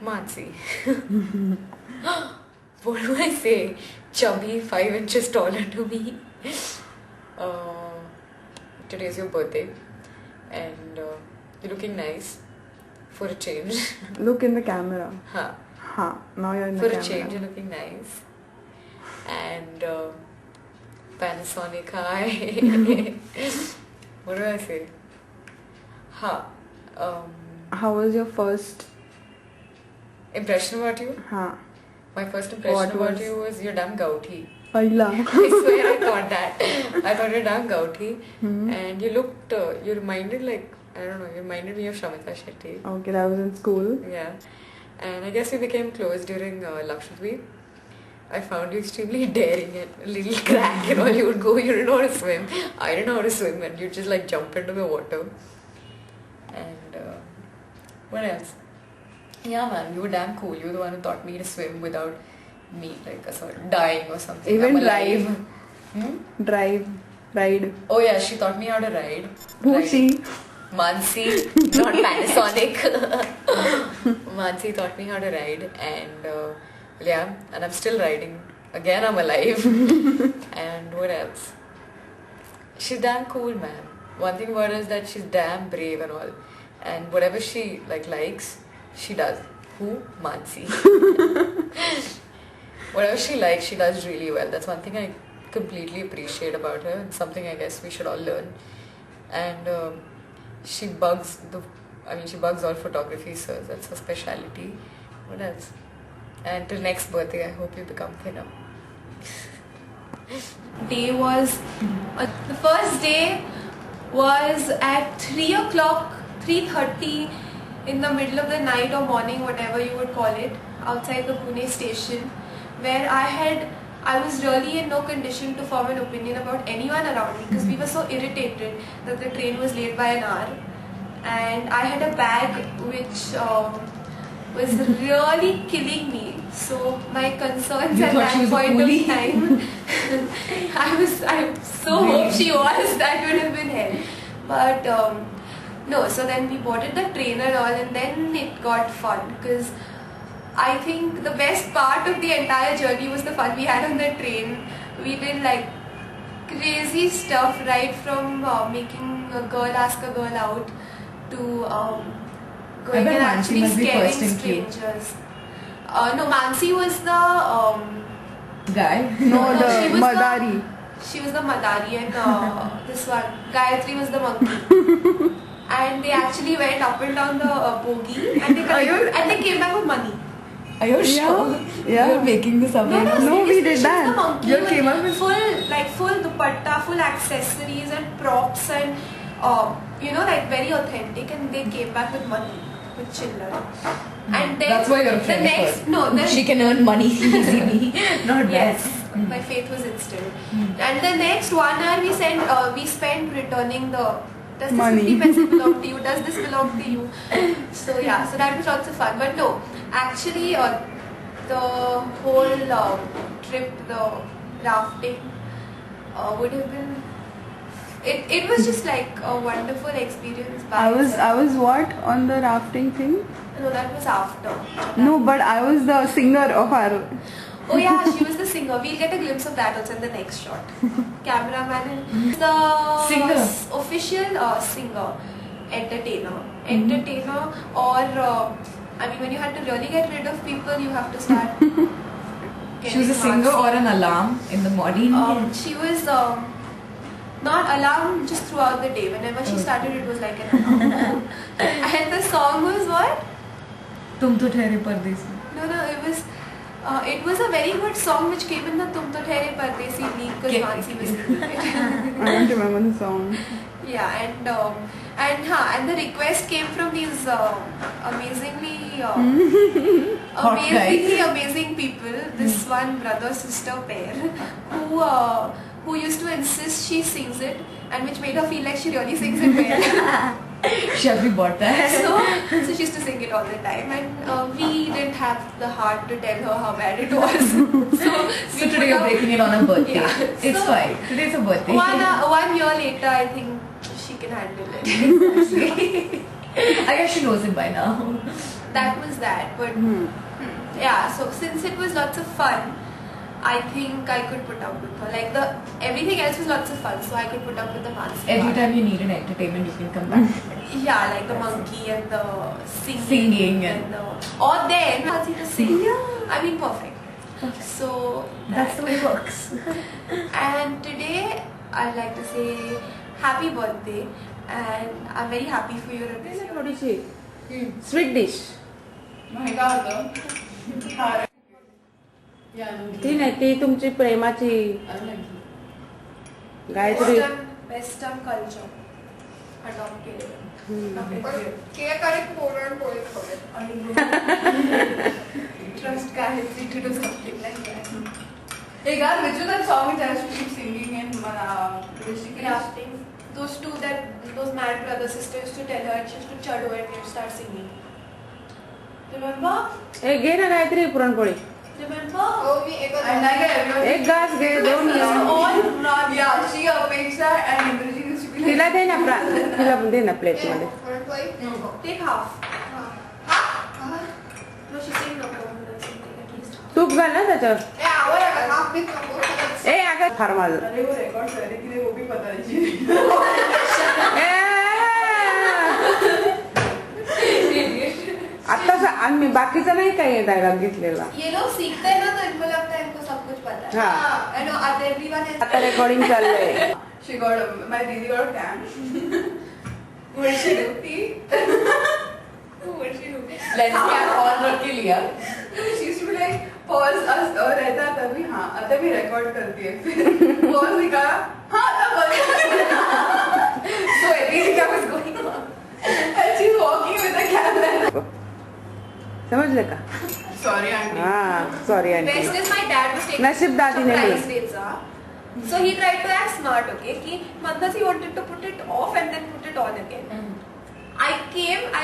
Mansi. What do I say? Chubby, 5 inches taller to me. Today's your birthday, and you're looking nice for a change. Look in the camera. Now you're in the camera. For a change, you're looking nice. And Panasonic, hi. What do I say? How was your first impression about you? My first impression about you was you're damn gouty. I swear I thought that. I thought you're damn gouty. And you looked, you reminded you reminded me of Shamita Shetty. Okay, that was in school. Yeah. And I guess we became close during Lakshadweep. I found you extremely daring and a little crack and all. You would go, you didn't know how to swim. I didn't know how to swim, and you'd just jump into the water. And what else? Yeah, man, you were damn cool. You were the one who taught me to swim without me dying or something. Even ride. Oh yeah, she taught me how to ride. Who's she? Mansi, not Panasonic. Mansi taught me how to ride, and and I'm still riding. Again, I'm alive. And what else? She's damn cool, man. One thing about her is that she's damn brave and all. And whatever she likes, she does. Who? Mansi. Whatever she likes, she does really well. That's one thing I completely appreciate about her, and something I guess we should all learn. And she bugs all photography, so that's her speciality. What else? And till next birthday, I hope you become thinner. The first day was at 3 o'clock, 3:30 in the middle of the night or morning, whatever you would call it, outside the Pune station, where I was really in no condition to form an opinion about anyone around me, because we were so irritated that the train was late by an hour. And I had a bag which was really killing me. So my concerns at that point of time, I so hope she was, that would have been hell. But no, so then we boarded the train and all, and then it got fun, because I think the best part of the entire journey was the fun we had on the train. We did crazy stuff, right from making a girl ask a girl out to going and actually scaring strangers. No, Mansi was the guy. No, the Madari. She was the Madari, and this one, Gayatri, was the monkey. And they actually went up and down the bogie, and they came back with money. Are you sure? Yeah. You're making this up. No, we did that. You came up with full dupatta, full accessories and props, and very authentic. And they came back with money, with children. And then that's why you're the next then she can earn money easily. Not yes, my faith was instilled. And the next 1 hour we spent returning the. Does this money. 50 paise belong to you? Does this belong to you? So yeah, so that was lots of fun. But no, actually the whole trip, the rafting would have been, it was just a wonderful experience. I was what on the rafting thing? No, that was after. No, but I was the singer of our... Oh yeah, she was the singer. We'll get a glimpse of that also in the next shot. Cameraman and the singer, official singer, entertainer, or when you had to really get rid of people, you have to start. She was a singer or an alarm in the morning. She was not alarm just throughout the day. Whenever she started, it was like an alarm. And the song was what? Tum to Thehre Pardesi. No, it was a very good song which came in the Tum To Thehre Pardesi league, because Mansi was singing it. I don't remember the song. Yeah, and the request came from these amazingly amazing people. This one brother-sister pair who used to insist she sings it, and which made her feel like she really sings it well. She actually bought that. So she used to sing it all the time, and we didn't have the heart to tell her how bad it was. So today you're breaking it on her birthday. Yeah. It's fine. Today's her birthday. 1 year later, I think she can handle it. I guess she knows it by now. That was that. But yeah, so since it was lots of fun, I think I could put up with her. Like everything else was lots of fun, so I could put up with the Mansi. Every time you need an entertainment, you can come back. Yeah, like the monkey and the Singing and or then Mansi to sing. I mean, perfect. So That's the way it works. And today I'd like to say happy birthday, and I'm very happy for your birthday. थोडीशी sweet dish ती नाही ती तुमची प्रेमाची Gayatri western culture adopt केलेलं. Trust Gayatri to do something like that. Hey guys, which was that song which I used to keep singing in Rishikesh? Yeah, those two those mad brother sisters used to tell her she used to chado and she start singing. Remember? ए घे ना Gayatri puran poli Remember? And I get everyone. एक घास घे दोन घे. All run. Yeah, she, Apeksha and Indrajit used to be like. तिला दे ना तिला पण दे ना प्लेट मध्ये Take half. No, she's saying no. At least. तूप घाल ना त्याच्यावर ए अगं फार माझं अरे वो record कर रही थी वो भी पता नहीं आता आम्ही बाकीचा नाही काही डायलॉग घेतलेला ये लोग सीखते हैं ना तो इनको लगता है इनको सब कुछ पता है. हाँ. I know everyone is. आता रेकॉर्डिंग चाललंय She got my didi got cam. What did she do? What did she do? Let's get on रख के लिया. She used to be like pause रहता तभी हाँ तभी record करती है फिर pause निकाला हाँ तब So everything was going on. and she's walking with the camera. समजलं का Sorry auntie. हा sorry Best aunty is my dad was taking नशीब दादीने surprise बोला. dates, huh? So he tried to act smart, okay? Ki Mandas he wanted to put it off and then put it on again. I came, I